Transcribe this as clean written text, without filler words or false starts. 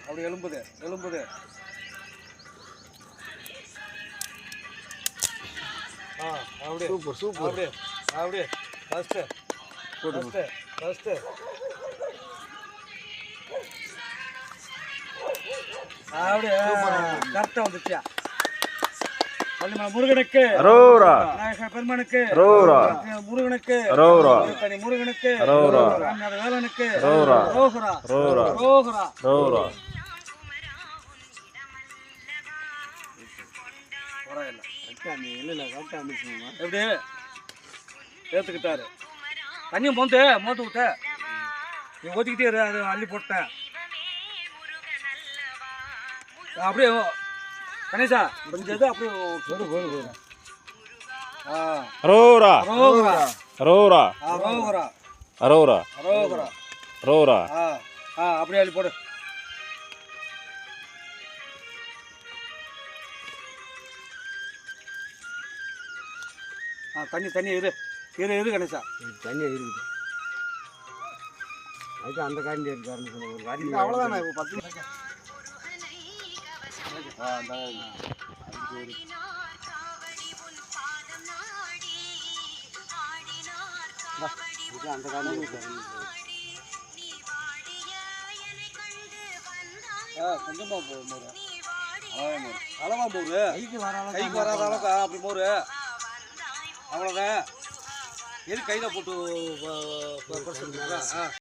அப்படி எலும்புது எலும்புது. அப்படியே super super. அப்படியே அப்படியே ஃபஸ்ட்டு ஃபஸ்ட்டு ஃபஸ்ட்டு அப்படியே கரெக்டாக வந்துச்சியா. முருகனுக்கு அரோரா, விநாயகர் பெருமானுக்கு அரோரா, முருகனுக்கு அரோரா, தனி முருகனுக்கு அரோரா, வேலனுக்கு அரோரா, ரோகரா அரோரா, ரோகரா அரோரா. எப்படி ஏற்றுக்கிட்டாரு. தண்ணியும் மோந்து விட்ட நீ ஊற்றிக்கிட்டே இரு. அது அள்ளி போட்டேன் அப்படியே கணேசா கொஞ்சம் இது அப்படியே அரோரா, ரோகரா அரோரா, ரோகரா அரோரா, ரோகரா அரோரா. அப்படியே அள்ளி போடு. தண்ணி தண்ணி இரு இரு இரு கணேசா. தண்ணியாக இருக்குது. அதுக்கு அந்த காண்டி இருக்காருன்னு சொன்ன ஒரு காண்டி. அவ்வளோதானே இப்போ 10 நிமிஷம். அந்த காண்டி கொஞ்சமாக போகுது மோரு. அளவா மோரு கைக்கு வராத அளவுக்கு அப்படி மோரு. அவ்வளோதான். எது கையில் போட்டு